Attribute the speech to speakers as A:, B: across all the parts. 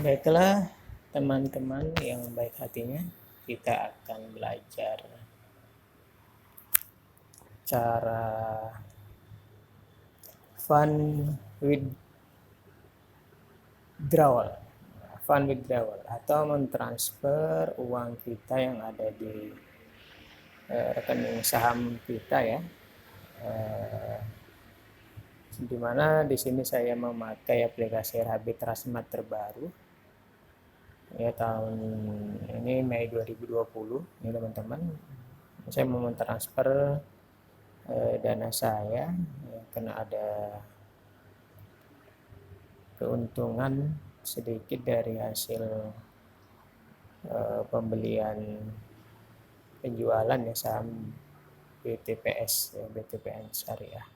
A: Baiklah, teman-teman yang baik hatinya, kita akan belajar cara fund withdrawal, fund withdrawal atau mentransfer uang kita yang ada di rekening saham kita ya. Di mana di sini saya memakai aplikasi Rabbit Trustmart terbaru ya, tahun ini Mei 2020 ini teman-teman. Saya mau mentransfer dana saya ya, karena ada keuntungan sedikit dari hasil pembelian penjualan ya saham BTPS ya, BTPN Syariah.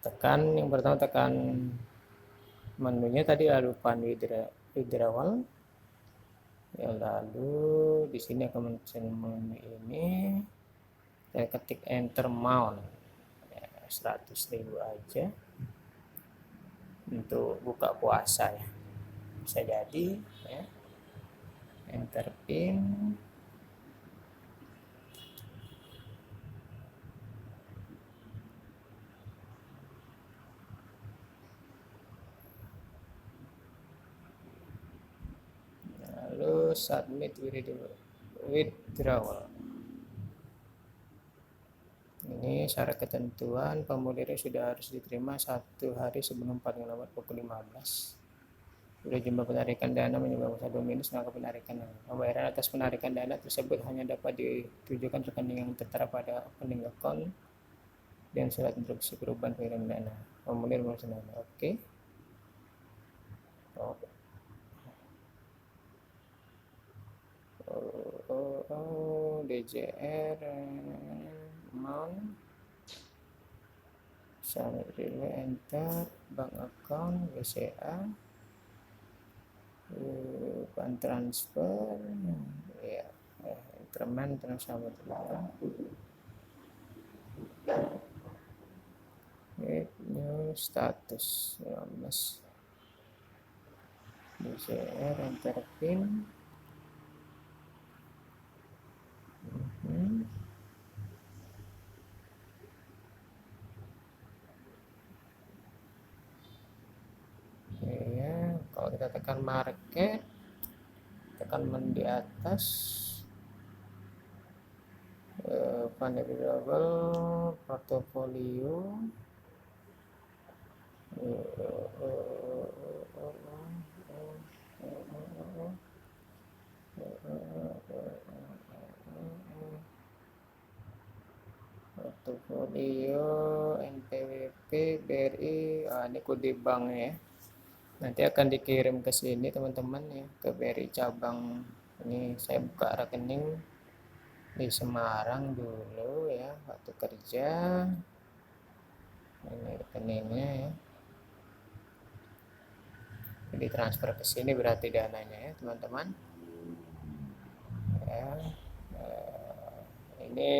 A: Yang pertama tekan menunya tadi, lalu fund withdrawal ya, lalu di sini akan muncul menu ini, saya ketik enter amount ya, 100.000 aja untuk buka puasa ya, bisa jadi ya. Enter pin, lalu submit withdrawal. Ini syarat ketentuan, pemulihan sudah harus diterima 1 hari sebelum paling lambat pukul 15. Sudah jumlah penarikan dana menyebabkan saldo minus, maka penarikan pembayaran atas penarikan dana tersebut hanya dapat ditujukan rekening yang tertera pada opening account dan surat instruksi perubahan pengiriman dana. Pemulihan dana. Oke. DJR amount, salary enter, bank account, BCA, bank transfer ya, increment transfer new status ya, mas BCR enter pin. Ya, kalau kita tekan market, tekan menu di atas, fund available, portfolio, portfolio, NPWP, BRI, ini kode bank ya. Nanti akan dikirim ke sini teman-teman ya, ke BRI cabang. Ini saya buka rekening di Semarang dulu ya, waktu kerja. Ini rekeningnya ya. Jadi transfer ke sini berarti dananya ya teman-teman. Ya, ini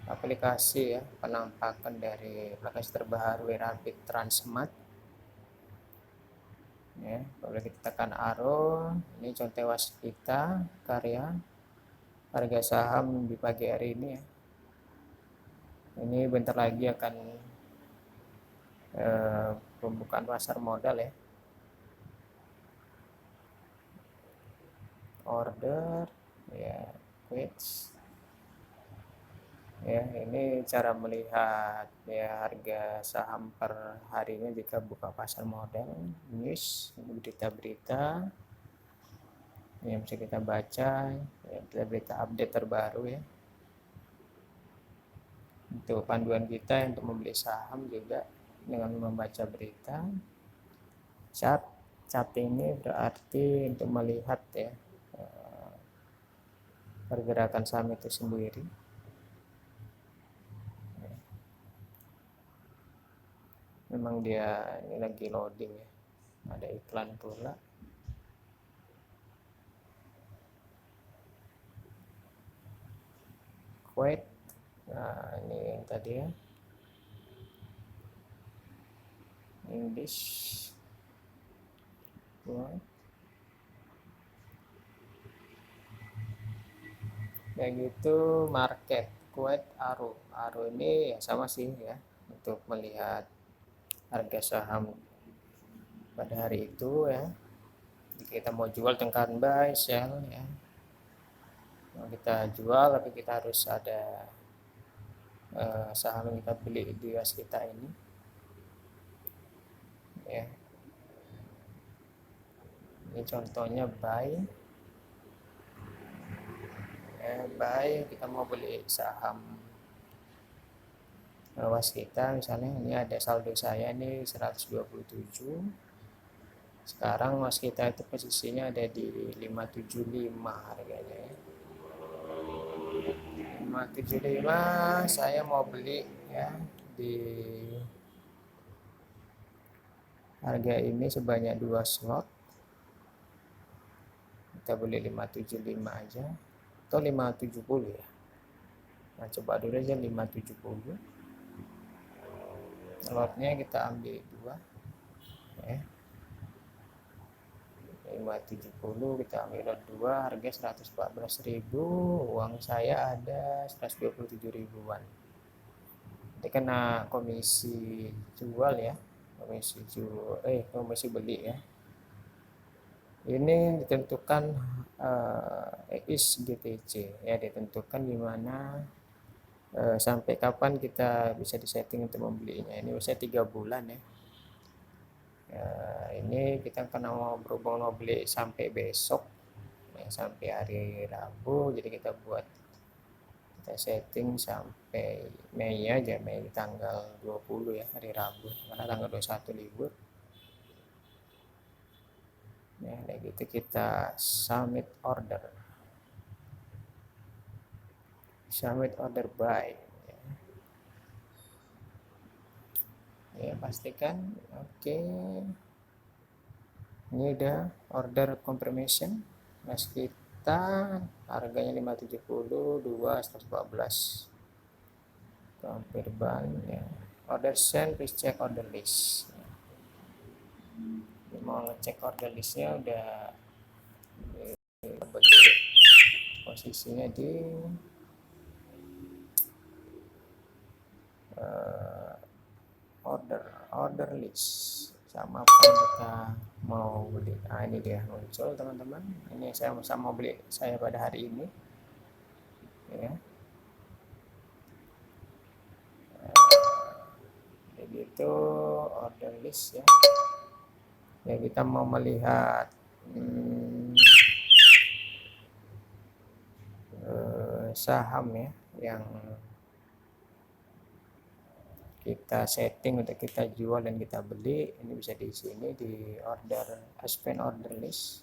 A: aplikasi ya, penampakan dari aplikasi terbaru Rabbit Trustmart ya. Kalau kita tekan arrow, ini contoh waskita karya harga saham di pagi hari ini ya. Ini bentar lagi akan pembukaan pasar modal ya. Order ya, quits ya. Ini cara melihat ya harga saham per harinya jika buka pasar modal. News, berita-berita yang bisa kita baca ya, berita update terbaru ya. Untuk panduan kita untuk membeli saham juga dengan membaca berita. Chart ini berarti untuk melihat ya pergerakan saham itu sendiri. Memang dia ini lagi loading ya, ada iklan pula. Kuwait, nah ini yang tadi ya, English Yang itu market Kuwait Aro ini ya sama sih ya, untuk melihat harga saham pada hari itu ya. Jika kita mau jual tekan buy sell ya, mau kita jual tapi kita harus ada saham yang kita beli di US kita ini ya. Ini contohnya buy ya, buy kita mau beli saham waskita misalnya. Ini ada saldo saya ini 127. Sekarang waskita itu posisinya ada di 575 harganya ya. 575 saya mau beli ya di harga ini sebanyak 2 slot. Kita beli 575 aja atau 570 ya. Nah, coba dulu aja 570. Lotnya kita ambil 2 ya. 570 kita ambil lot 2, harga 114.000, uang saya ada 127 ribuan. Ini kena komisi jual ya, komisi beli ya. Ini ditentukan GTC ya, ditentukan gimana sampai kapan kita bisa disetting untuk membelinya. Ini usia 3 bulan ya. Ini kita karena mau berhubung mau beli sampai besok ya, sampai hari Rabu, jadi kita setting sampai Mei aja, Mei tanggal 20 ya, hari Rabu, karena tanggal 21 libur ya. Kayak gitu kita submit order buy ya, pastikan oke. Ini udah order confirmation. Mas kita harganya 570, 2 114. Hampir ban ya. Order send, please check order list. Mau ngecek order listnya udah beli, posisinya di order list sama apa yang kita mau beli. Nah, ini dia muncul teman-teman. Ini saya mau beli saya pada hari ini ya. Begitu order list ya. Ya, kita mau melihat saham ya yang kita setting untuk kita jual dan kita beli. Ini bisa di sini di expand order list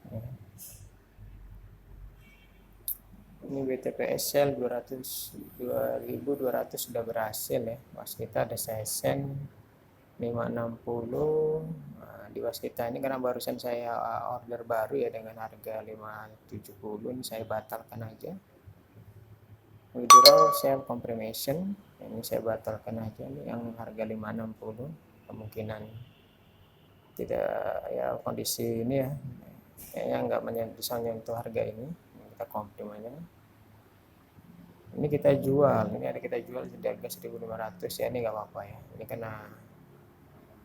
A: ya. Ini BTPS sell 2200 sudah berhasil ya. Waskita ada sesen 560. Nah, di waskita ini karena barusan saya order baru ya dengan harga 570, ini saya batalkan aja. Withdraw sell confirmation, ini saya batalkan aja nih yang harga 560. Kemungkinan tidak ya, kondisi ini ya kayaknya nggak bisa menyentuh harga ini. Kita confirm aja. Ini kita jual, ini ada kita jual di harga 1500 ya, ini nggak apa-apa ya. Ini kena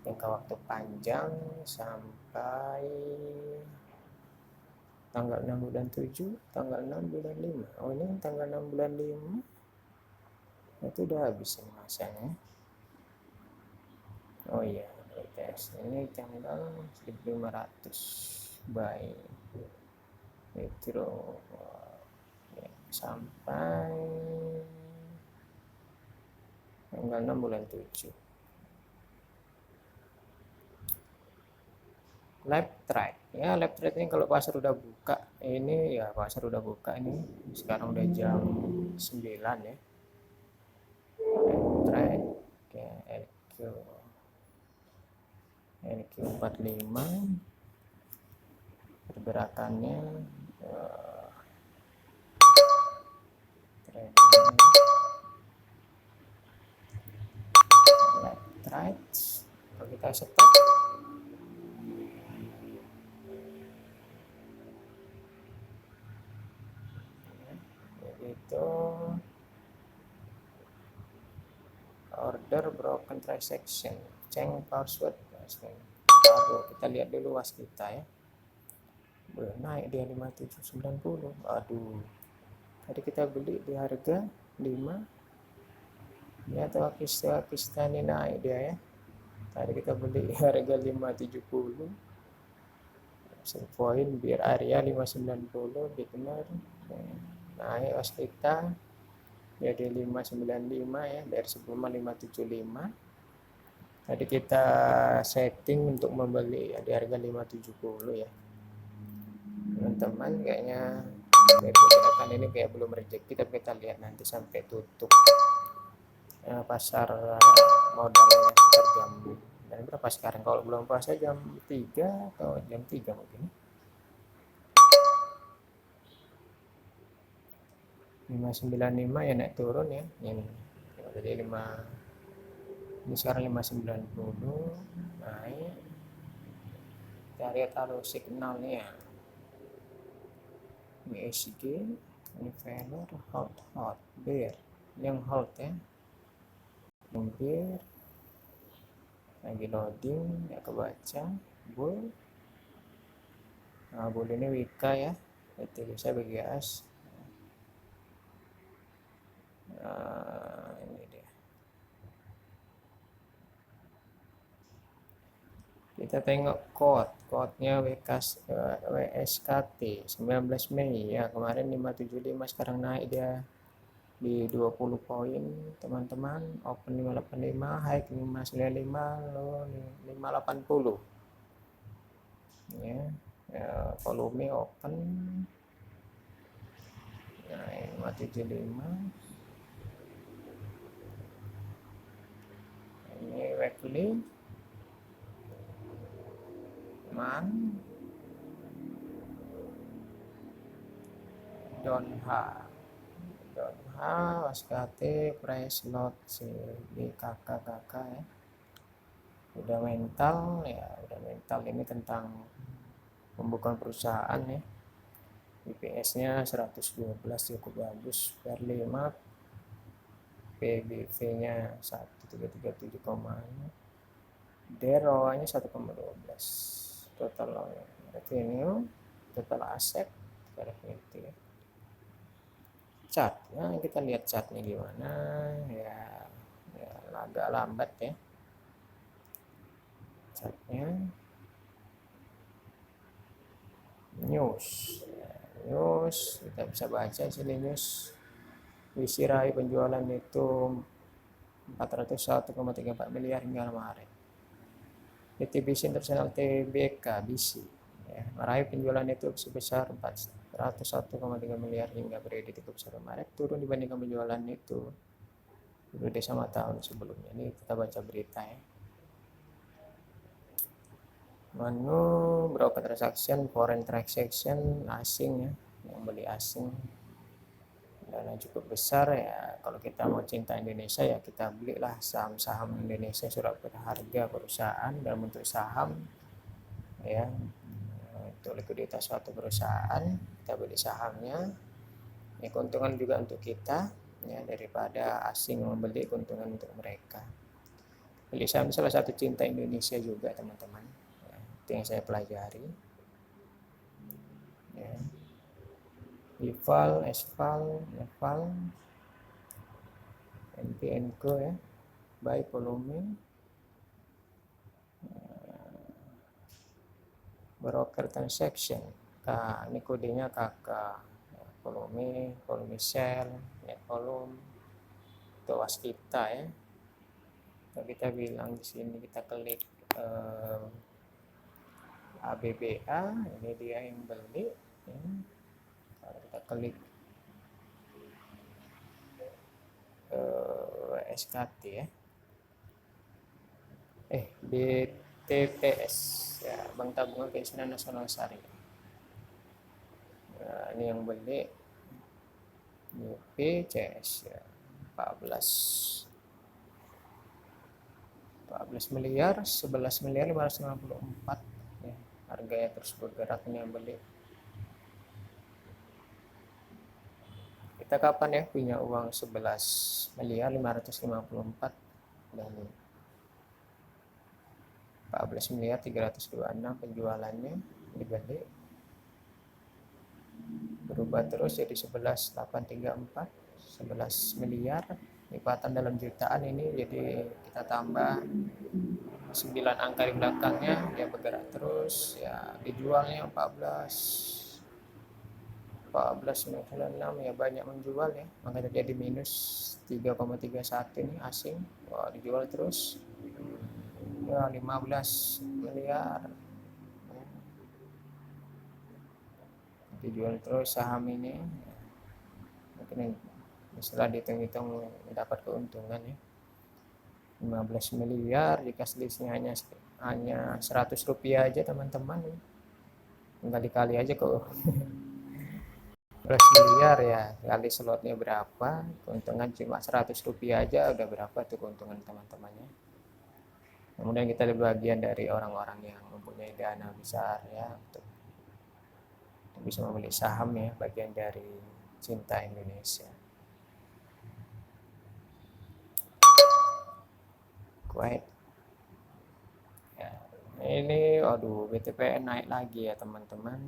A: jangka waktu panjang sampai tanggal 6 bulan 7, tanggal 6 bulan 5. Oh, ini tanggal 6 bulan 5 itu udah habis ini masanya. Oh iya, tes ini tanggal 1500 buy withdraw ya, sampai tanggal 6 bulan 7. Live trade ya, live trade ini kalau pasar udah buka, ini ya pasar udah buka, ini sekarang udah jam 9 ya. Live trade oke, LQ45 pergerakannya live trade. Kalau kita stop itu order broken transaction, change password. Baru kita lihat dulu was kita ya. Naik dia 5790. Aduh, tadi kita beli di harga 5 ya, atau Akista ini naik dia ya. Tadi kita beli harga 570, poin biar area 590 benar naik was kita jadi 595 ya, dari sebelumnya 575. Tadi kita setting untuk membeli di harga 570 ya teman-teman. Kayaknya pergerakan ini kayak belum rezeki, tapi kita lihat nanti sampai tutup pasar modalnya sekitar jam dan berapa sekarang. Kalau belum puasa jam 3 atau jam 3 mungkin 595 ya, naik turun ya ini. Jadi 5 ini sekarang 590 naik. Kita lihat arus signalnya ESG ini valor hot bear yang hold ya, bear lagi loading ya, kebaca bull. Nah, bull ini wika ya, itu bisa bagi as. Ini dia. Kita tengok code-nya WSKT 19 Mei ya, kemarin 575, sekarang naik dia di 20 poin teman-teman. Open 585, high 595, low 580 ya. Volume open naik 575. Ini weekly Donha waskate price lot di kakak ya. Udah mental ya, ini tentang pembukaan perusahaan ya. IPS nya 112 cukup bagus, per 5 PBV nya 1337, DEROA nya 1,12, total revenue, total aset itu ya. Chartnya kita lihat chartnya gimana ya, agak lambat ya chartnya. News kita bisa baca sini news. Visi raih penjualan itu 401,34 miliar hingga Maret. TBC International TBK BC ya, meraih penjualan itu sebesar 401,3 miliar hingga periode 31 Maret, turun dibandingkan penjualan itu periode sama tahun sebelumnya. Ini kita baca berita ya. Menu broker transaction, foreign transaction asing ya, yang beli asing dana cukup besar ya. Kalau kita mau cinta Indonesia ya kita belilah saham-saham Indonesia, surat berharga perusahaan dalam bentuk saham ya. Untuk likuiditas suatu perusahaan kita beli sahamnya ya, keuntungan juga untuk kita ya, daripada asing membeli, keuntungan untuk mereka. Beli saham salah satu cinta Indonesia juga teman-teman ya, itu yang saya pelajari ya. Eval, NPNCO ya, buy volume, broker transaction, ini kodenya KK, volume sell, net volume, itu waskita ya. Kita bilang di sini kita klik ABBA, ini dia yang beli ya. Kalau kita klik SKT ya, BTPS ya, Bank Tabungan Pensiunan Nasional Syariah. Nah, ini yang beli BPJS ya, 14 miliar, 11 miliar 594 ya, harganya terus bergerak. Ini yang beli Kita kapan ya punya uang 11.554 dan 14.326 penjualannya dibeli, berubah terus jadi 11.834, 11 miliar lipatan dalam jutaan ini, jadi kita tambah 9 angka di belakangnya, dia bergerak terus ya, dijualnya 14.96 ya, banyak menjual ya, maka terjadi minus 3,31 ini asing. Wah, dijual terus ya 15 miliar, dijual terus saham ini, mungkin setelah dihitung-hitung dapat keuntungan ya 15 miliar, jika selisihnya hanya 100 rupiah aja teman-teman, tinggal dikali aja kok 15 miliar ya, kali slotnya berapa, keuntungan cuma 100 rupiah aja udah berapa tuh keuntungan teman-temannya. Kemudian kita bagian dari orang-orang yang mempunyai dana besar ya, untuk bisa membeli saham ya, bagian dari cinta Indonesia. Kuwait ya, ini aduh BTPN naik lagi ya teman-teman.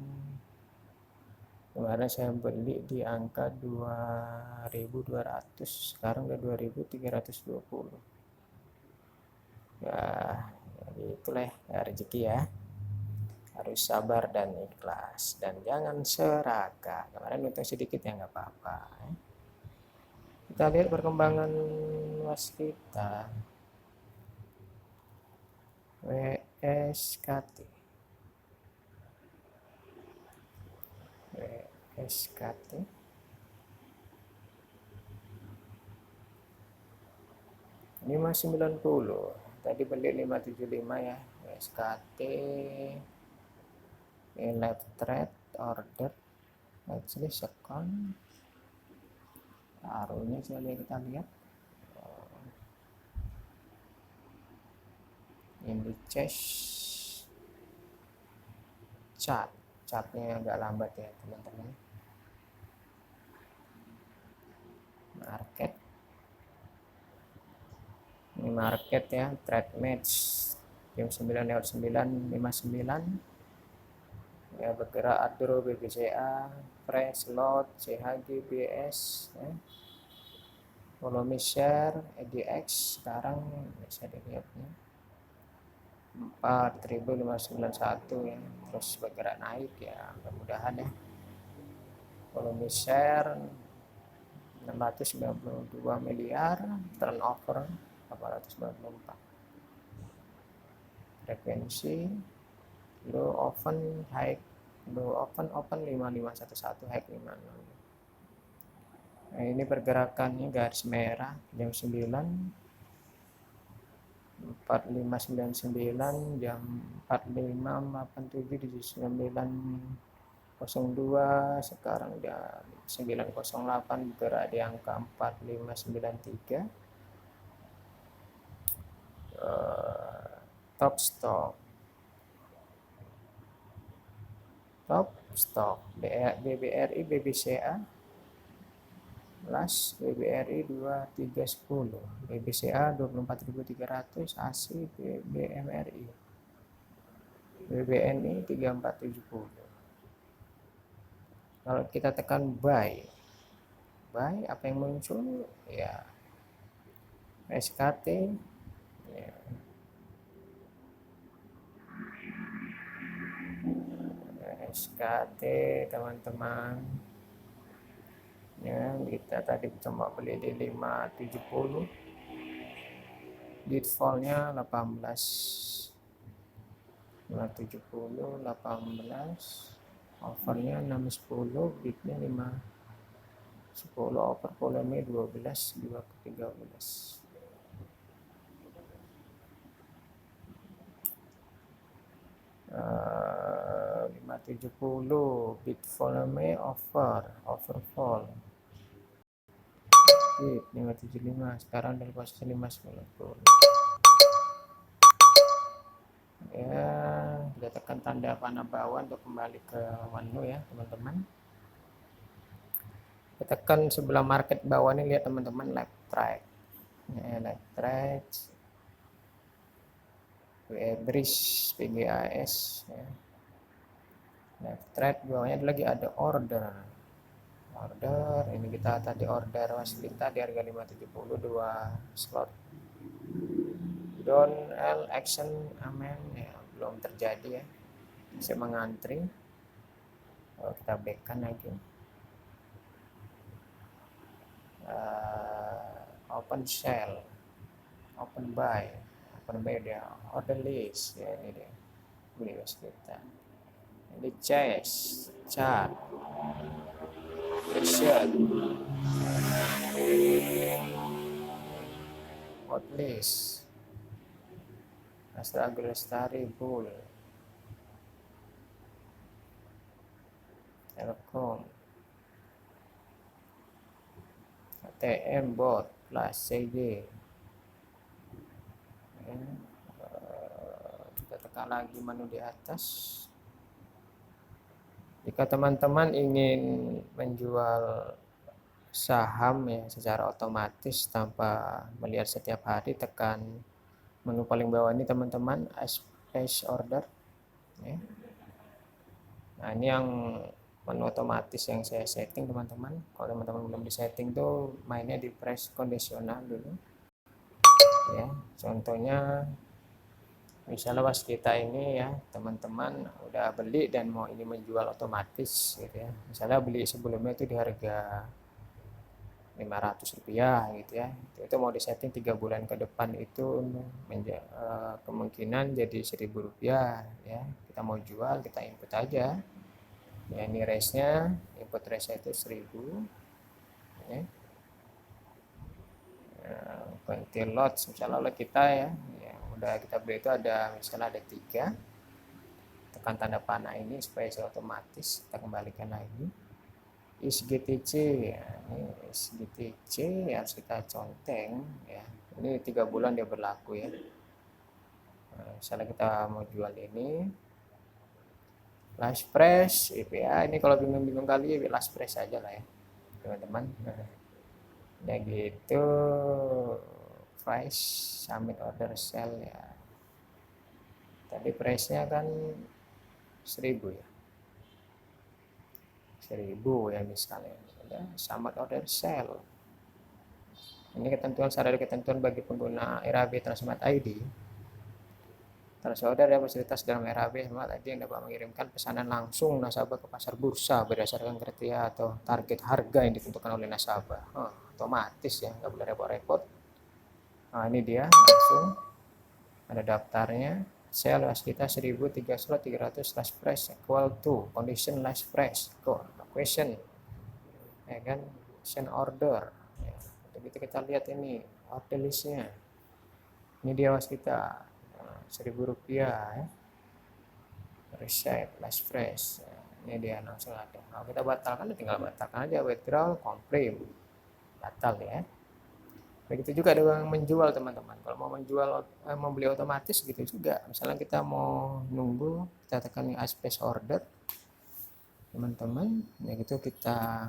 A: Kemarin saya beli di angka 2.200, sekarang udah 2.320 ya, jadi itulah ya, rezeki ya, harus sabar dan ikhlas dan jangan serakah. Kemarin untung sedikit ya nggak apa-apa ya. Kita lihat perkembangan waskita WSKT. WSKT $5.90, tadi beli 5.75 ya. WSKT left trade order actually second taruhnya, coba kita lihat indices chartnya agak lambat ya teman-teman. Market, ini market ya, trade match jam 9:09:59 ya, bergerak Adro, BBCA, Fresh, Lot, CHG, BS ya. Volume share EDX sekarang bisa dilihatnya 4.591 ya, terus bergerak naik ya, mudah-mudahan ya. Volume share 692 miliar, turnover 894. Frekuensi low open high, low open 5511, high 56. Nah, ini pergerakannya garis merah jam 9, 4599, jam 4587 di 9.02, sekarang udah 9.08, bergerak di angka 4593. Top stock BBRI, BBCA plus BBRI 2310, BBCA 24.300, AC BMRI, BBNI 3470. Kalau kita tekan buy apa yang muncul ya, SKT ya. SKT teman-teman ya, kita tadi coba beli di 570, bid fallnya 18, 570 18, overnya 610, bidnya 510, over volume 12, 2/13. 570 bid volume overfall bid 575, sekarang dari posisi 590 ya. Kita tekan tanda panah bawah untuk kembali ke menu ya teman-teman. tekan sebelah market bawah nih, lihat teman-teman, left track ya, left track bridge PGAS ya. Left track bawahnya lagi ada order ini kita tadi order waskita di harga 572 slot down L action amen ya, belum terjadi ya, saya mengantri. Kalau kita backkan lagi, open sell, open buy dia order list ya, ini dia beli waskita, ini chase chart short hot list Astra Lestari Bull Telkom ATM bot plus CG ya. Kita tekan lagi menu di atas. Jika teman-teman ingin menjual saham ya secara otomatis tanpa melihat setiap hari, tekan menu paling bawah ini teman-teman, place order ya. Nah ini yang menu otomatis yang saya setting teman-teman. Kalau teman-teman belum di setting tuh mainnya di price kondisional dulu ya. Contohnya misalnya waskita ini ya, teman-teman udah beli dan mau ini menjual otomatis gitu ya, misalnya beli sebelumnya itu di harga 500 rupiah gitu ya, itu mau disetting 3 bulan ke depan itu kemungkinan jadi 1000 rupiah ya. Kita mau jual, kita input aja ya, ini range nya, input range nya itu 1000 ya. Ganti lot misalnya lot kita ya, udah kita beli itu ada misalnya ada 3, tekan tanda panah ini supaya otomatis, kita kembalikan lagi ISGTC ya, ini ISGTC harus kita conteng ya, ini 3 bulan dia berlaku ya. Nah, misalnya kita mau jual ini last price IPA, ini kalau bingung-bingung kali ya last price aja lah ya teman-teman. Nah gitu, price submit order sell ya, tadi price nya kan 1000 ya, 1000 ya misalnya, udah submit order sell. Ini ketentuan syarat ketentuan bagi pengguna RAB Transmart ID. Order ya fasilitas dalam RAB Smart ID yang dapat mengirimkan pesanan langsung nasabah ke pasar bursa berdasarkan kriteria atau target harga yang ditentukan oleh nasabah. Otomatis ya, nggak boleh repot-repot. Nah ini dia langsung ada daftarnya. Sell waskita 1003 slot 300 last price equal to condition last price question ya kan, send order ya. Begitu kita lihat ini order listnya, ini dia waskita 1000 rupiah ya, reset last price ya. Ini dia langsung ada. Nah kita batalkan, tinggal batalkan aja, withdraw confirm, batal ya. Begitu juga dengan menjual teman-teman, kalau mau menjual membeli otomatis gitu juga, misalnya kita mau nunggu, kita tekan yang space order teman-teman ya, gitu kita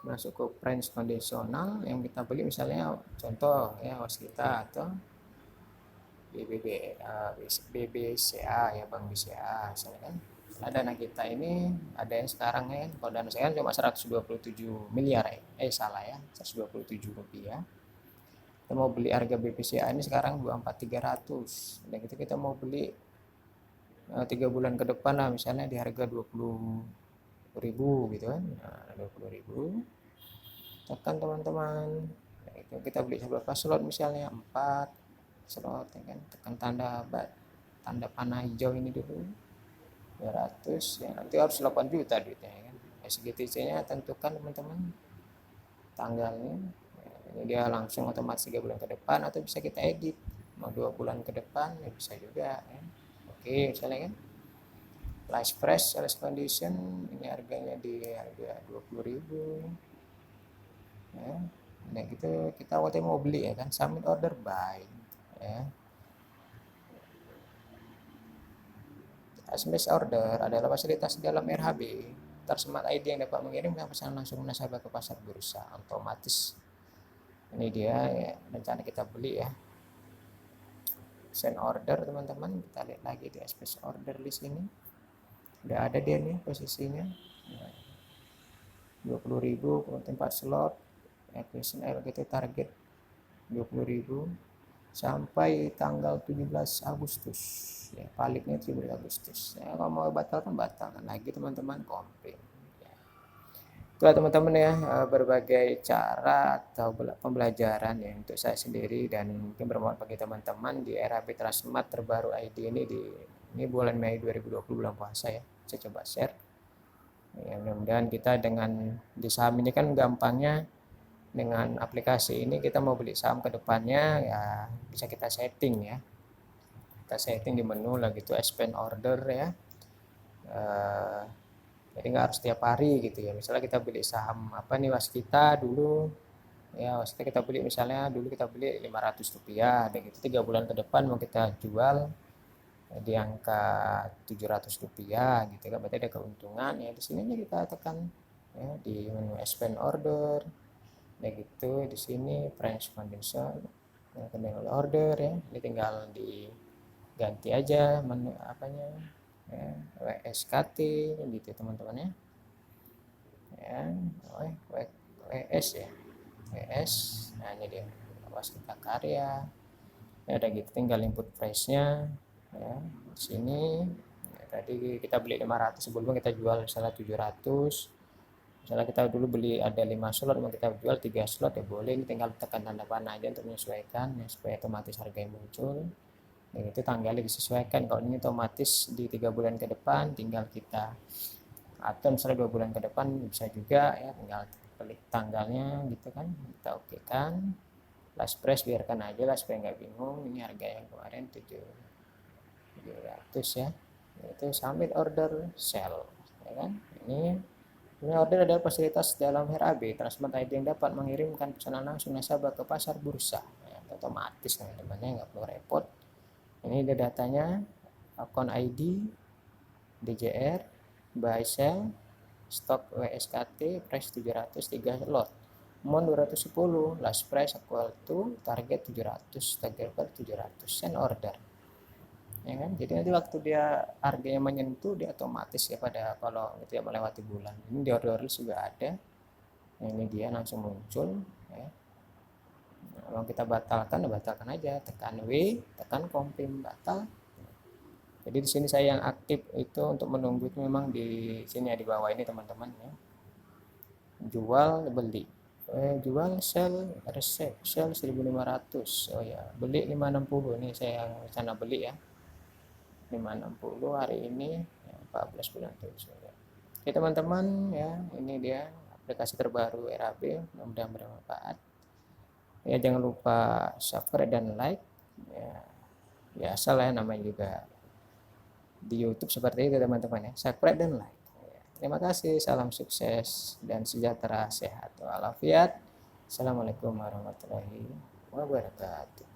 A: masuk ke price kondisional yang kita beli, misalnya contoh ya waskita atau BBCA ya, Bank BCA misalnya kan. Nah, dana kita ini ada yang sekarang ya, kalau dana saya kan cuma 127 miliar ya, salah ya, 127 rupiah. Kita mau beli harga BBCA ini sekarang 24300, dan kita mau beli 3 bulan ke depan lah, misalnya di harga 20.000 gitu kan. Nah 20.000 tekan teman-teman, nah, itu kita beli berapa slot, misalnya 4 slot ya kan, tekan tanda panah hijau ini dulu 200 ya, nanti harus 8 juta duitnya ya kan. SGTC nya tentukan teman-teman tanggalnya ya, ini dia langsung otomatis 3 bulan ke depan, atau bisa kita edit mau 2 bulan ke depan ya bisa juga ya. Oke misalnya kan last price sales condition, ini harganya di harga 20.000 ya. Nah gitu kita waktu mau beli ya kan, submit order buy ya. SMS order adalah fasilitas dalam RHB Transmart ID yang dapat mengirimkan pesanan langsung nasabah ke pasar bursa otomatis. Ini dia ya, rencana kita beli ya. Send order teman-teman, kita lihat lagi di space order di sini. Udah ada dia nih posisinya. 20.000 4 slot. Acquisition gitu target 20.000 sampai tanggal 17 Agustus ya, paliknya 17 Agustus ya. Kalau mau batalkan lagi teman-teman, komplain ya. Itulah teman-teman ya, berbagai cara atau pembelajaran ya untuk saya sendiri dan mungkin bermanfaat bagi teman-teman di RAB Transmart terbaru ID ini bulan Mei 2020, bulan puasa ya. Saya coba share ya, mudah-mudahan kita dengan di saham ini kan gampangnya dengan aplikasi ini kita mau beli saham ke depannya ya bisa kita setting ya, kita setting di menu lah gitu, expand order ya. Jadi nggak harus setiap hari gitu ya. Misalnya kita beli saham apa nih waskita dulu ya, waskita kita beli misalnya dulu kita beli Rp500 dan gitu 3 bulan ke depan mau kita jual di angka Rp700 gitu kan, berarti ada keuntungan ya. Di sini kita tekan ya di menu expand order ya gitu. Di sini price condition kendali order ya, ini tinggal diganti aja menu apanya ya, WSKT gitu teman-teman ya, WS ya, WS. Nah ini dia waskita karya ya, ada gitu, tinggal input price nya ya. Di sini ya, tadi kita beli 500, sebelumnya kita jual misalnya 700. Misalnya kita dulu beli ada 5 slot mau kita jual 3 slot ya boleh, ini tinggal tekan tanda panah aja untuk menyesuaikan ya, supaya otomatis harganya muncul dan itu tanggalnya disesuaikan. Kalau ini otomatis di 3 bulan ke depan tinggal kita, atau misalnya 2 bulan ke depan bisa juga ya, tinggal klik tanggalnya gitu kan, kita oke kan. Last price biarkan aja lah supaya nggak bingung. Ini harga yang kemarin 700 ya, itu submit order sell ya kan. Ini order adalah fasilitas dalam RAB Transmart ID yang dapat mengirimkan pesanan langsung nasabah ke pasar bursa ya, otomatis teman-teman ya, nggak perlu repot. Ini ada datanya, akun ID, DJR, buy sell, stok WSKT, price 703 lot, mon 210, last price equal to target 700, target 700, send order ya kan. Jadi nanti waktu dia harganya menyentuh dia otomatis ya, pada kalau itu ya melewati bulan ini di order juga ada nah, ini dia langsung muncul ya. Kalau kita batalkan ya batalkan aja, tekan W, tekan confirm batal. Jadi di sini saya yang aktif itu untuk menunggu itu memang di sini ya, di bawah ini teman-teman ya, jual beli jual sell resell, sell 1.500. Oh ya, beli 560, ini saya yang rencana beli ya 560 hari ini ya, 14 bulan 7 ya. Oke teman-teman ya, ini dia aplikasi terbaru RAB, mudah-mudahan bermanfaat ya. Jangan lupa subscribe dan like ya, biasa lah ya, namanya juga di YouTube seperti itu teman-teman ya, subscribe dan like ya. Terima kasih, salam sukses dan sejahtera, sehat walafiat. Assalamualaikum warahmatullahi wabarakatuh.